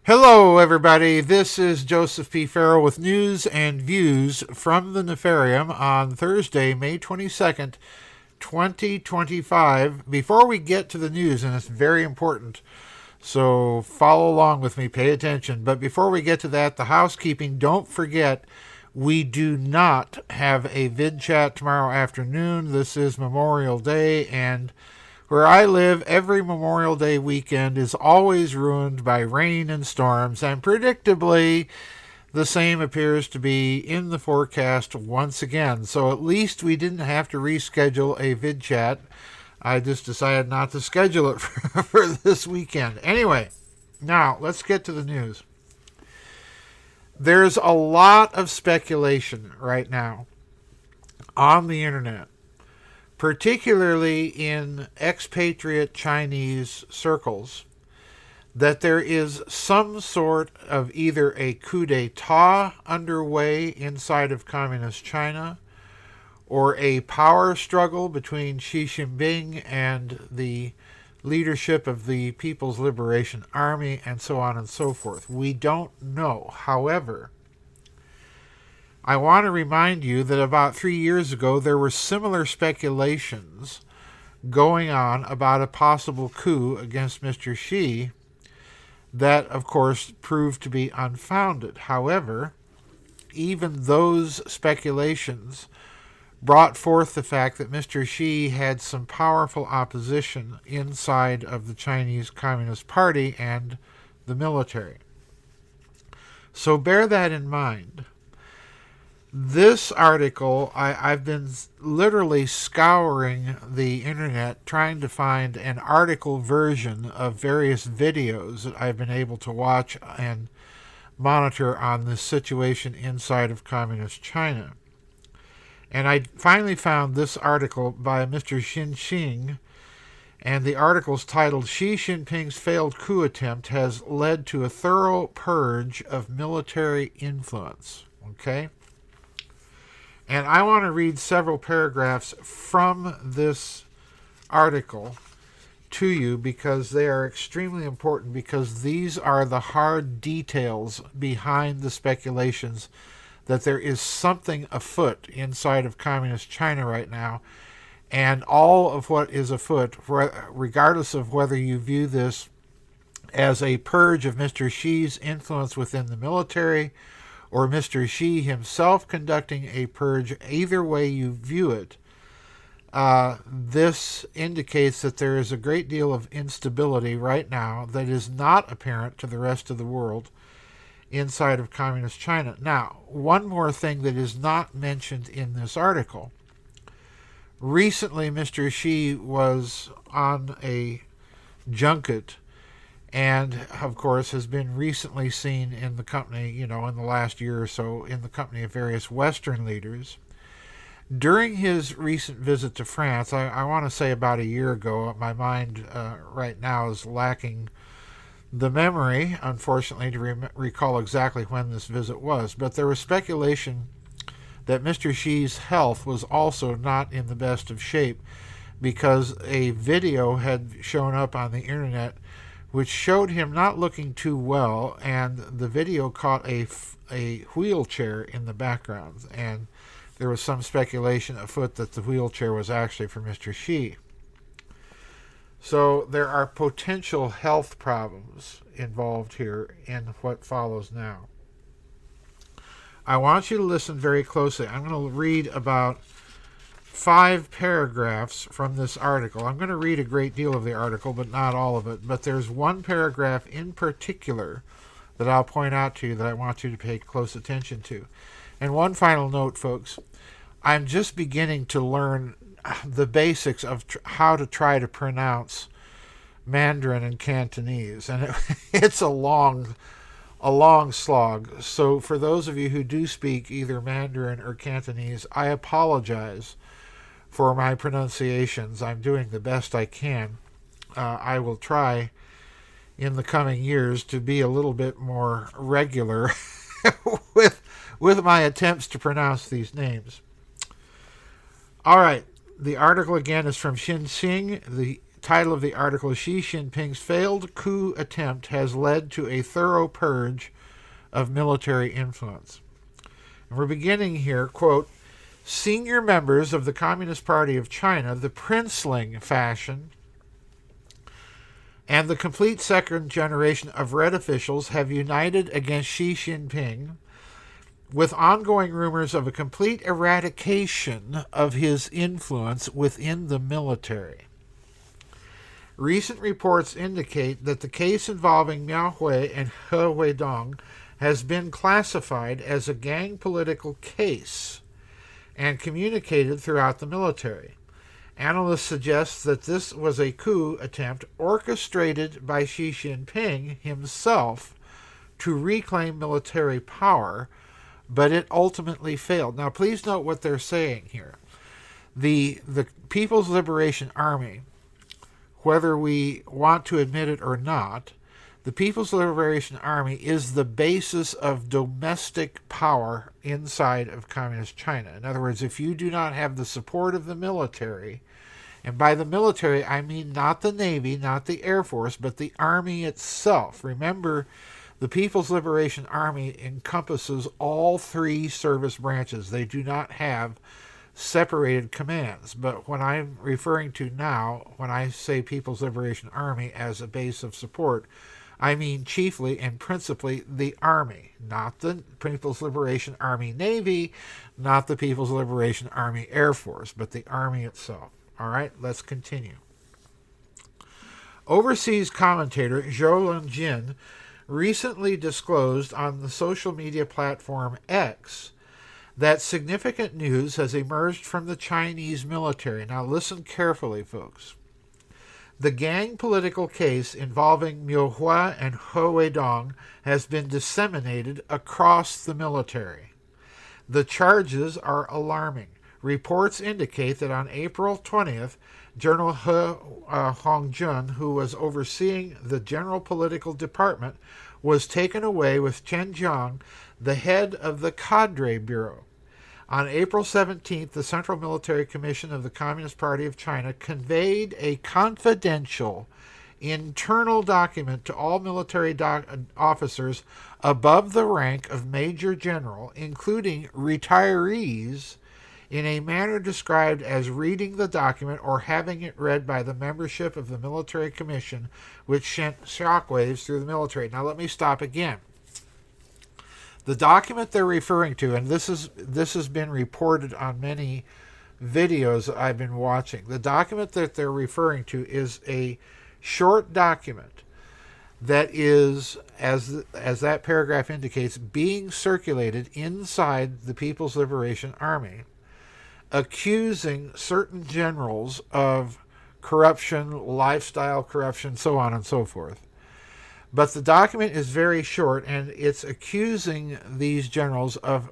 Hello, everybody. This is Joseph P. Farrell with news and views from the Nefarium on Thursday, May 22nd, 2025. Before we get to the news, and it's very important, so follow along with me, pay attention. But before we get to that, the housekeeping, don't forget we do not have a vid chat tomorrow afternoon. This is Memorial Day, and where I live, every Memorial Day weekend is always ruined by rain and storms, and predictably, the same appears to be in the forecast once again. So at least we didn't have to reschedule a vid chat. I just decided not to schedule it for this weekend. Anyway, now let's get to the news. There's a lot of speculation right now on the internet, particularly in expatriate Chinese circles, that there is some sort of either a coup d'etat underway inside of communist China or a power struggle between Xi Jinping and the leadership of the People's Liberation Army, and so on and so forth. We don't know. However, I want to remind you that about 3 years ago there were similar speculations going on about a possible coup against Mr. Xi that, of course, proved to be unfounded. However, even those speculations brought forth the fact that Mr. Xi had some powerful opposition inside of the Chinese Communist Party and the military. So bear that in mind. This article, I've been literally scouring the internet trying to find an article version of various videos that I've been able to watch and monitor on this situation inside of Communist China. And I finally found this article by Mr. Xinxing, and the article's titled, Xi Jinping's Failed Coup Attempt Has Led to a Thorough Purge of Military Influence. Okay? And I want to read several paragraphs from this article to you because they are extremely important, because these are the hard details behind the speculations that there is something afoot inside of Communist China right now. And all of what is afoot, regardless of whether you view this as a purge of Mr. Xi's influence within the military or Mr. Xi himself conducting a purge, either way you view it, this indicates that there is a great deal of instability right now that is not apparent to the rest of the world inside of Communist China. Now, one more thing that is not mentioned in this article. Recently, Mr. Xi was on a junket and, of course, has been recently seen in the company, in the last year or so, in the company of various Western leaders. During his recent visit to France, I want to say about a year ago, my mind right now is lacking the memory, unfortunately, to recall exactly when this visit was, but there was speculation that Mr. Xi's health was also not in the best of shape because a video had shown up on the internet which showed him not looking too well, and the video caught a wheelchair in the background, and there was some speculation afoot that the wheelchair was actually for Mr. Xi. So there are potential health problems involved here in what follows now. I want you to listen very closely. I'm going to read about 5 paragraphs from this article. I'm going to read a great deal of the article, but not all of it. But there's one paragraph in particular that I'll point out to you that I want you to pay close attention to. And one final note, folks. I'm just beginning to learn the basics of how to try to pronounce Mandarin and Cantonese, and it's a long slog. So for those of you who do speak either Mandarin or Cantonese, I apologize for my pronunciations. I'm doing the best I can. I will try in the coming years to be a little bit more regular with my attempts to pronounce these names. All right. The article again is from Xinxing. The title of the article is Xi Jinping's failed coup attempt has led to a thorough purge of military influence. And we're beginning here, quote, senior members of the Communist Party of China, the princeling fashion, and the complete second generation of red officials have united against Xi Jinping with ongoing rumors of a complete eradication of his influence within the military. Recent reports indicate that the case involving Miao Hui and He Weidong has been classified as a gang political case and communicated throughout the military. Analysts suggest that this was a coup attempt orchestrated by Xi Jinping himself to reclaim military power, but it ultimately failed. Now, please note what they're saying here. The People's Liberation Army, whether we want to admit it or not, the People's Liberation Army is the basis of domestic power inside of Communist China. In other words, if you do not have the support of the military, and by the military I mean not the Navy, not the Air Force, but the Army itself. Remember, the People's Liberation Army encompasses all three service branches. They do not have separated commands. But when I'm referring to now, when I say People's Liberation Army as a base of support, I mean chiefly and principally the Army, not the People's Liberation Army Navy, not the People's Liberation Army Air Force, but the Army itself. All right, let's continue. Overseas commentator Zhou Linjin recently disclosed on the social media platform X that significant news has emerged from the Chinese military. Now listen carefully, folks. The gang political case involving Miao Hui and He Weidong has been disseminated across the military. The charges are alarming. Reports indicate that on April 20th, General He Hongjun, who was overseeing the General Political Department, was taken away with Chen Jiang, the head of the Cadre Bureau. On April 17th, the Central Military Commission of the Communist Party of China conveyed a confidential internal document to all military officers above the rank of Major General, including retirees, in a manner described as reading the document or having it read by the membership of the military commission, which sent shockwaves through the military. Now let me stop again. The document they're referring to, and this has been reported on many videos I've been watching. The document that they're referring to is a short document that is, as that paragraph indicates, being circulated inside the People's Liberation Army, accusing certain generals of corruption, lifestyle corruption, so on and so forth. But the document is very short, and it's accusing these generals of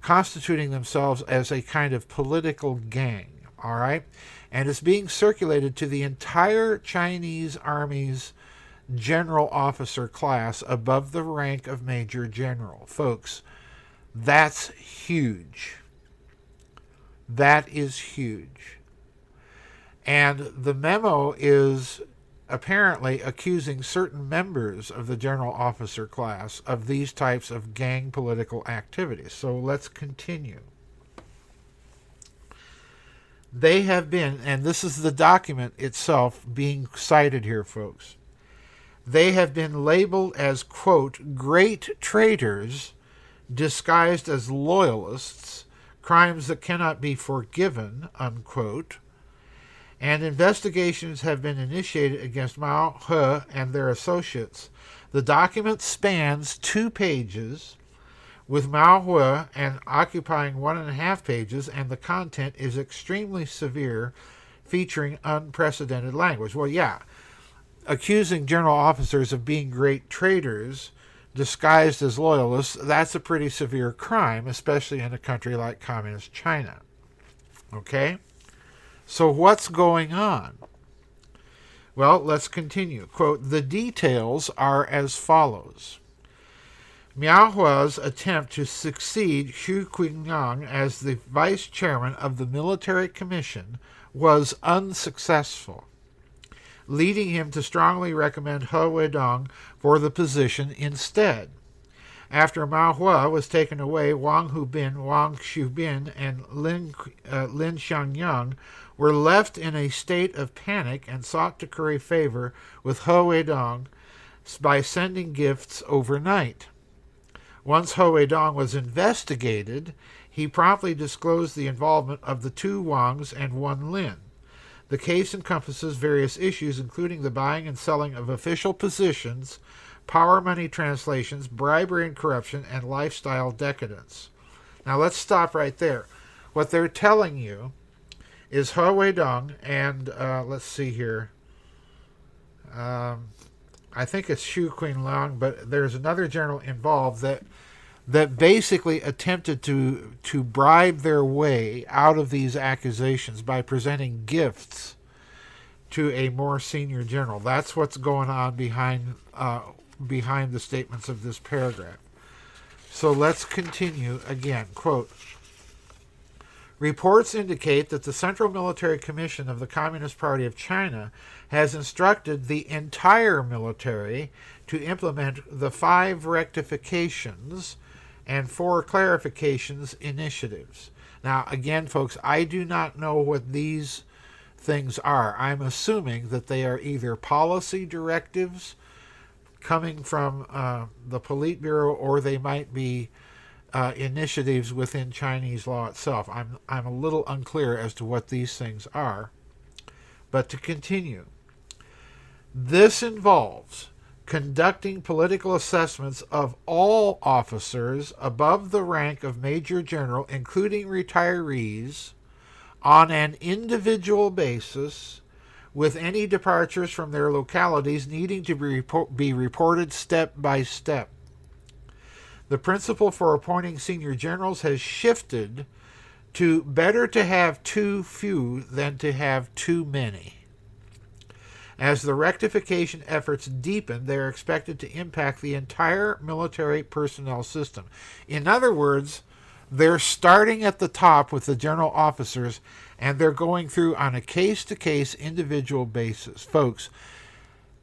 constituting themselves as a kind of political gang, all right? And it's being circulated to the entire Chinese Army's general officer class above the rank of Major General. Folks, that's huge. That is huge. And the memo is apparently accusing certain members of the general officer class of these types of gang political activities. So let's continue. They have been, and this is the document itself being cited here, folks, they have been labeled as, quote, great traitors disguised as loyalists, crimes that cannot be forgiven, unquote, and investigations have been initiated against Miao He and their associates. The document spans 2 pages, with Miao Hui and occupying 1.5 pages, and the content is extremely severe, featuring unprecedented language. Well, yeah, accusing general officers of being great traitors disguised as loyalists, that's a pretty severe crime, especially in a country like Communist China. Okay? So what's going on? Well, let's continue. Quote, the details are as follows. Miao Hui's attempt to succeed Xu Qingyang as the vice chairman of the military commission was unsuccessful. leading him to strongly recommend He Weidong for the position instead. After Mao Hua was taken away, Wang Hubin, Wang Xubin, and Lin Xiangyang were left in a state of panic and sought to curry favor with He Weidong by sending gifts overnight. Once He Weidong was investigated, he promptly disclosed the involvement of the two Wangs and one Lin. The case encompasses various issues, including the buying and selling of official positions, power money translations, bribery and corruption, and lifestyle decadence. Now let's stop right there. What they're telling you is He Weidong and, let's see here, I think it's Xu Qinlang, but there's another general involved that basically attempted to bribe their way out of these accusations by presenting gifts to a more senior general. That's what's going on behind the statements of this paragraph. So let's continue again. Quote, reports indicate that the Central Military Commission of the Communist Party of China has instructed the entire military to implement the 5 rectifications and 4 clarifications initiatives. Now, again, folks, I do not know what these things are. I'm assuming that they are either policy directives coming from the Politburo, or they might be initiatives within Chinese law itself. I'm a little unclear as to what these things are. But to continue, this involves conducting political assessments of all officers above the rank of Major General, including retirees, on an individual basis, with any departures from their localities needing to be reported step by step. The principle for appointing senior generals has shifted to better to have too few than to have too many. As the rectification efforts deepen, they are expected to impact the entire military personnel system. In other words, they're starting at the top with the general officers, and they're going through on a case-to-case individual basis. Folks,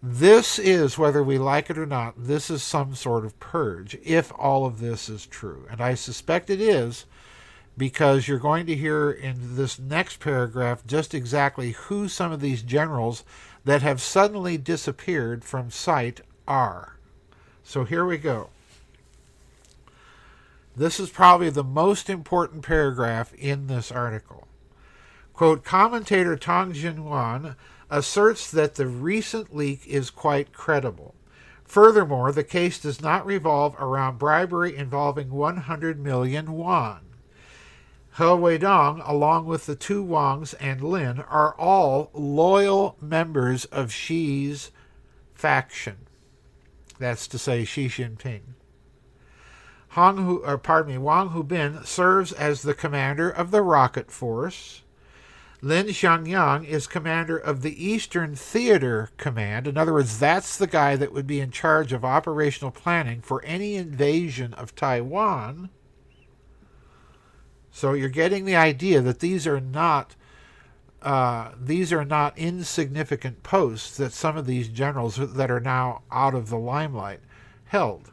this is, whether we like it or not, this is some sort of purge, if all of this is true. And I suspect it is, because you're going to hear in this next paragraph just exactly who some of these generals that have suddenly disappeared from sight are. So here we go. This is probably the most important paragraph in this article. Quote, commentator Tong Jinwan asserts that the recent leak is quite credible. Furthermore, the case does not revolve around bribery involving 100 million yuan. He Weidong, along with the two Wangs and Lin, are all loyal members of Xi's faction. That's to say, Xi Jinping. Wang Hubin serves as the commander of the rocket force. Lin Xiangyang is commander of the Eastern Theater Command. In other words, that's the guy that would be in charge of operational planning for any invasion of Taiwan. So you're getting the idea that these are not insignificant posts that some of these generals that are now out of the limelight held.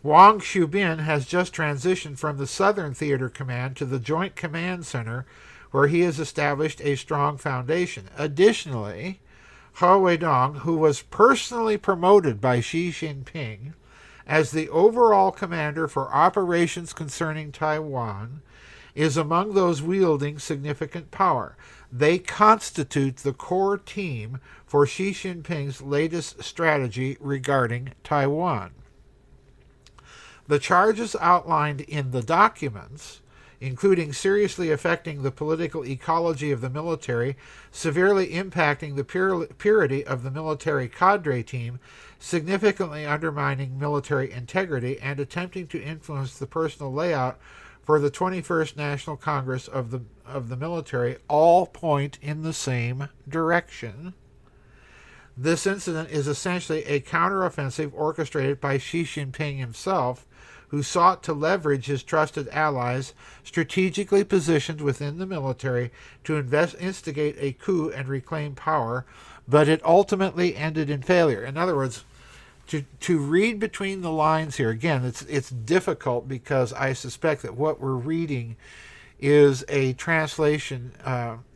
Wang Xubin has just transitioned from the Southern Theater Command to the Joint Command Center, where he has established a strong foundation. Additionally, He Weidong, who was personally promoted by Xi Jinping as the overall commander for operations concerning Taiwan, is among those wielding significant power. They constitute the core team for Xi Jinping's latest strategy regarding Taiwan. The charges outlined in the documents, including seriously affecting the political ecology of the military, severely impacting the purity of the military cadre team, significantly undermining military integrity, and attempting to influence the personal layout for the 21st National Congress of the military, all point in the same direction. This incident is essentially a counteroffensive orchestrated by Xi Jinping himself, who sought to leverage his trusted allies strategically positioned within the military to instigate a coup and reclaim power but it ultimately ended in failure. In other words, to read between the lines here, again, it's difficult because I suspect that what we're reading is a translation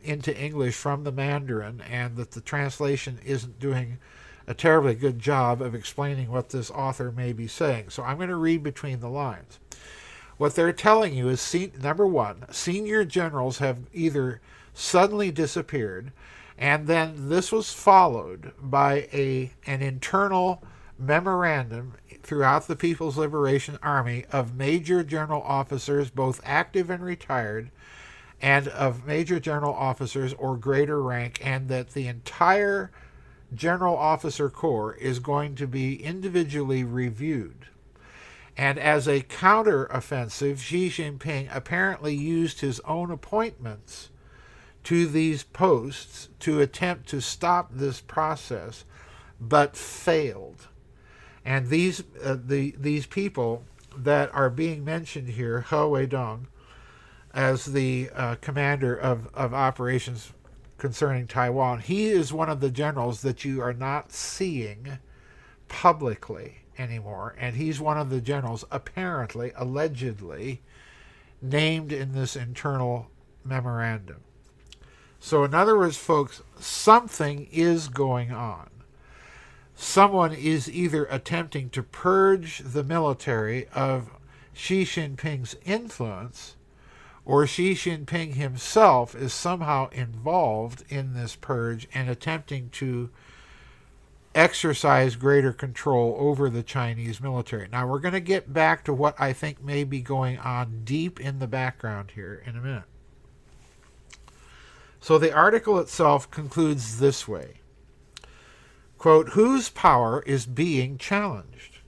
into English from the Mandarin, and that the translation isn't doing a terribly good job of explaining what this author may be saying. So I'm going to read between the lines. What they're telling you is, number one, senior generals have either suddenly disappeared, and then this was followed by an internal memorandum throughout the People's Liberation Army of major general officers, both active and retired, and of major general officers or greater rank, and that the entire General Officer Corps is going to be individually reviewed. And as a counter-offensive, Xi Jinping apparently used his own appointments to these posts to attempt to stop this process, but failed. And these people that are being mentioned here, He Weidong, as the commander of operations concerning Taiwan, he is one of the generals that you are not seeing publicly anymore, and he's one of the generals apparently, allegedly, named in this internal memorandum. So in other words, folks, something is going on. Someone is either attempting to purge the military of Xi Jinping's influence, or Xi Jinping himself is somehow involved in this purge and attempting to exercise greater control over the Chinese military. Now, we're going to get back to what I think may be going on deep in the background here in a minute. So the article itself concludes this way. Quote, whose power is being challenged?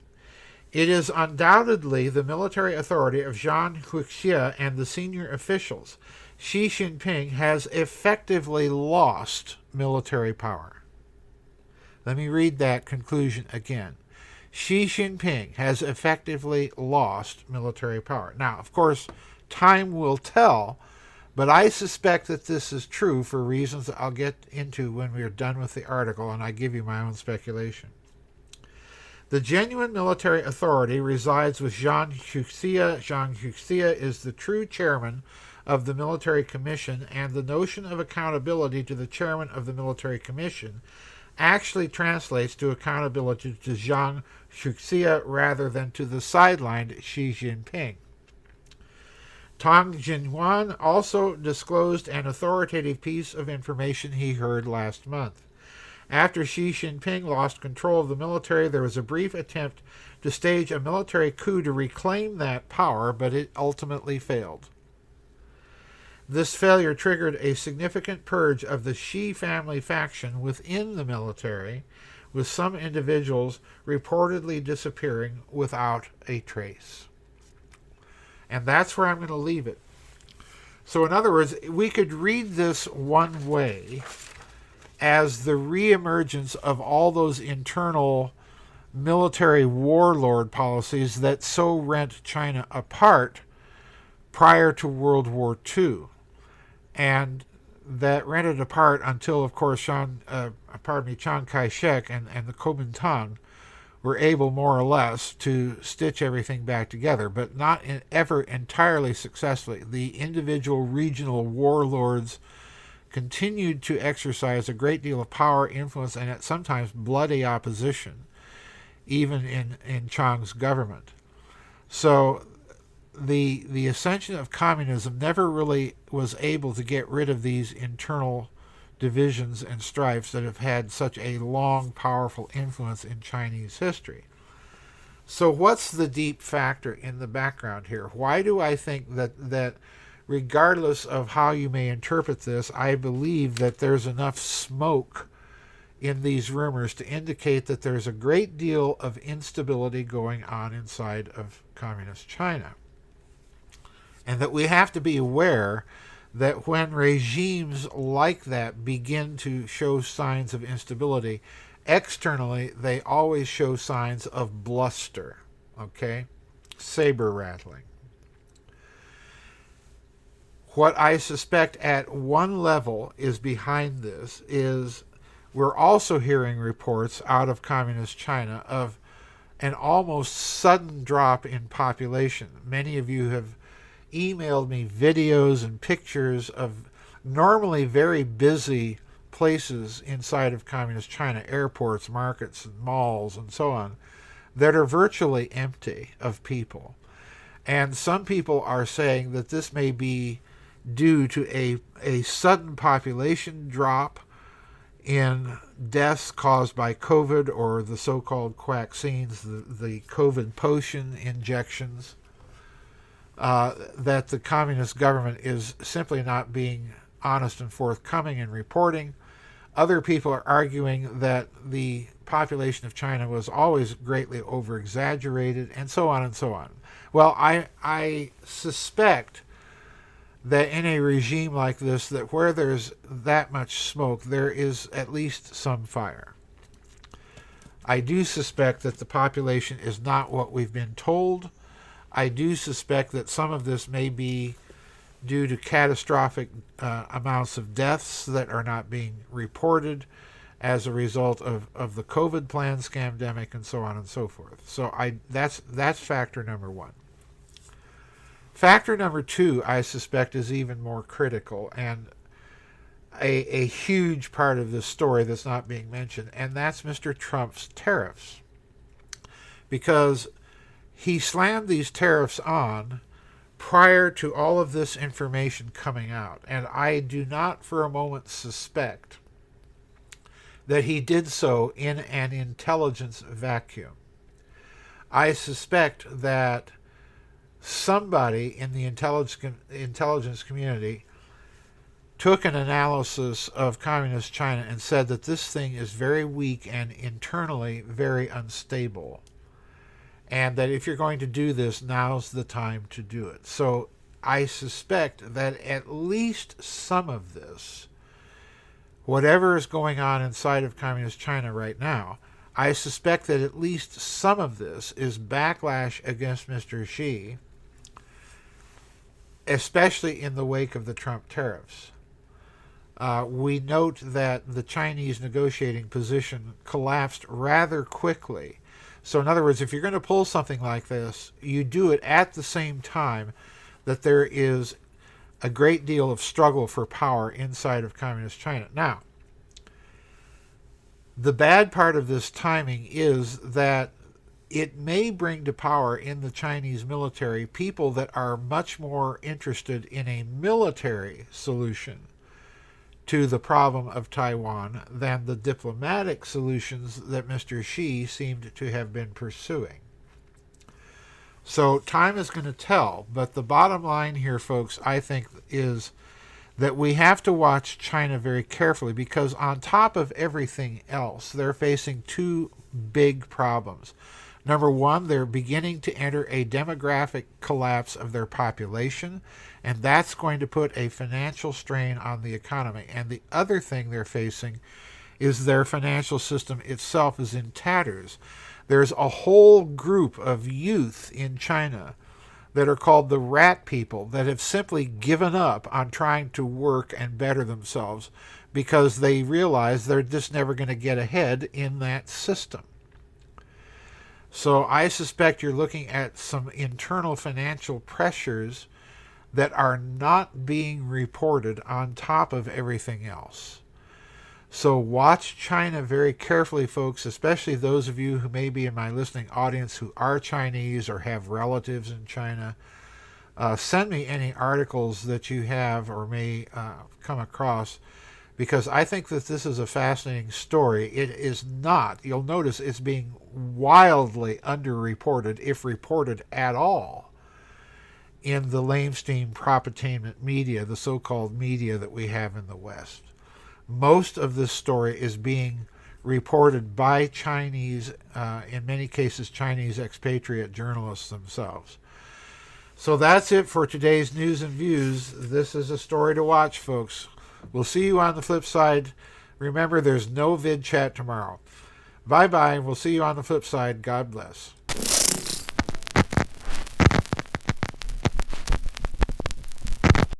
It is undoubtedly the military authority of Zhang Huixia and the senior officials. Xi Jinping has effectively lost military power. Let me read that conclusion again. Xi Jinping has effectively lost military power. Now, of course, time will tell, but I suspect that this is true for reasons that I'll get into when we're done with the article and I give you my own speculation. The genuine military authority resides with Zhang Huixia. Zhang Huixia is the true chairman of the Military Commission, and the notion of accountability to the chairman of the Military Commission actually translates to accountability to Zhang Huixia rather than to the sidelined Xi Jinping. Tang Jinhuan also disclosed an authoritative piece of information he heard last month. After Xi Jinping lost control of the military, there was a brief attempt to stage a military coup to reclaim that power, but it ultimately failed. This failure triggered a significant purge of the Xi family faction within the military, with some individuals reportedly disappearing without a trace. And that's where I'm going to leave it. So in other words, we could read this one way, as the reemergence of all those internal military warlord policies that so rent China apart prior to World War II, and that rent it apart until, of course, Chiang Kai-shek and the Kuomintang were able more or less to stitch everything back together, but not ever entirely successfully. The individual regional warlords continued to exercise a great deal of power, influence, and at sometimes bloody opposition, even in Chiang's government. So the ascension of communism never really was able to get rid of these internal divisions and strifes that have had such a long, powerful influence in Chinese history. So what's the deep factor in the background here? Why do I think that regardless of how you may interpret this, I believe that there's enough smoke in these rumors to indicate that there's a great deal of instability going on inside of communist China? And that we have to be aware that when regimes like that begin to show signs of instability, externally they always show signs of bluster, okay? Saber rattling. What I suspect at one level is behind this is we're also hearing reports out of communist China of an almost sudden drop in population. Many of you have emailed me videos and pictures of normally very busy places inside of communist China, airports, markets, and malls, and so on, that are virtually empty of people. And some people are saying that this may be due to a sudden population drop in deaths caused by COVID or the so-called quaxines, the COVID potion injections, that the communist government is simply not being honest and forthcoming in reporting. Other people are arguing that the population of China was always greatly over-exaggerated, and so on and so on. Well, I suspect that in a regime like this, that where there's that much smoke, there is at least some fire. I do suspect that the population is not what we've been told. I do suspect that some of this may be due to catastrophic amounts of deaths that are not being reported as a result of the COVID plan scamdemic and so on and so forth. So that's factor number one. Factor number two, I suspect, is even more critical and a huge part of this story that's not being mentioned, and that's Mr. Trump's tariffs. Because he slammed these tariffs on prior to all of this information coming out, and I do not for a moment suspect that he did so in an intelligence vacuum. I suspect that somebody in the intelligence community took an analysis of communist China and said that this thing is very weak and internally very unstable, and that if you're going to do this, now's the time to do it. So I suspect that at least some of this, whatever is going on inside of communist China right now, I suspect that at least some of this is backlash against Mr. Xi, especially in the wake of the Trump tariffs. We note that the Chinese negotiating position collapsed rather quickly. So in other words, if you're going to pull something like this, you do it at the same time that there is a great deal of struggle for power inside of communist China. Now, the bad part of this timing is that it may bring to power in the Chinese military people that are much more interested in a military solution to the problem of Taiwan than the diplomatic solutions that Mr. Xi seemed to have been pursuing. So time is going to tell, but the bottom line here, folks, I think is that we have to watch China very carefully, because on top of everything else, they're facing two big problems. Number one, they're beginning to enter a demographic collapse of their population, and that's going to put a financial strain on the economy. And the other thing they're facing is their financial system itself is in tatters. There's a whole group of youth in China that are called the rat people that have simply given up on trying to work and better themselves because they realize they're just never going to get ahead in that system. So I suspect you're looking at some internal financial pressures that are not being reported on top of everything else. So watch China very carefully, folks, especially those of you who may be in my listening audience who are Chinese or have relatives in China. Send me any articles that you have or may come across, because I think that this is a fascinating story. It is not, you'll notice it's being wildly underreported, if reported at all, in the lamestream propaganda media, the so-called media that we have in the West. Most of this story is being reported by Chinese, in many cases Chinese expatriate journalists themselves. So that's it for today's news and views. This is a story to watch, folks. We'll see you on the flip side. Remember, there's no vid chat tomorrow. Bye-bye, and we'll see you on the flip side. God bless.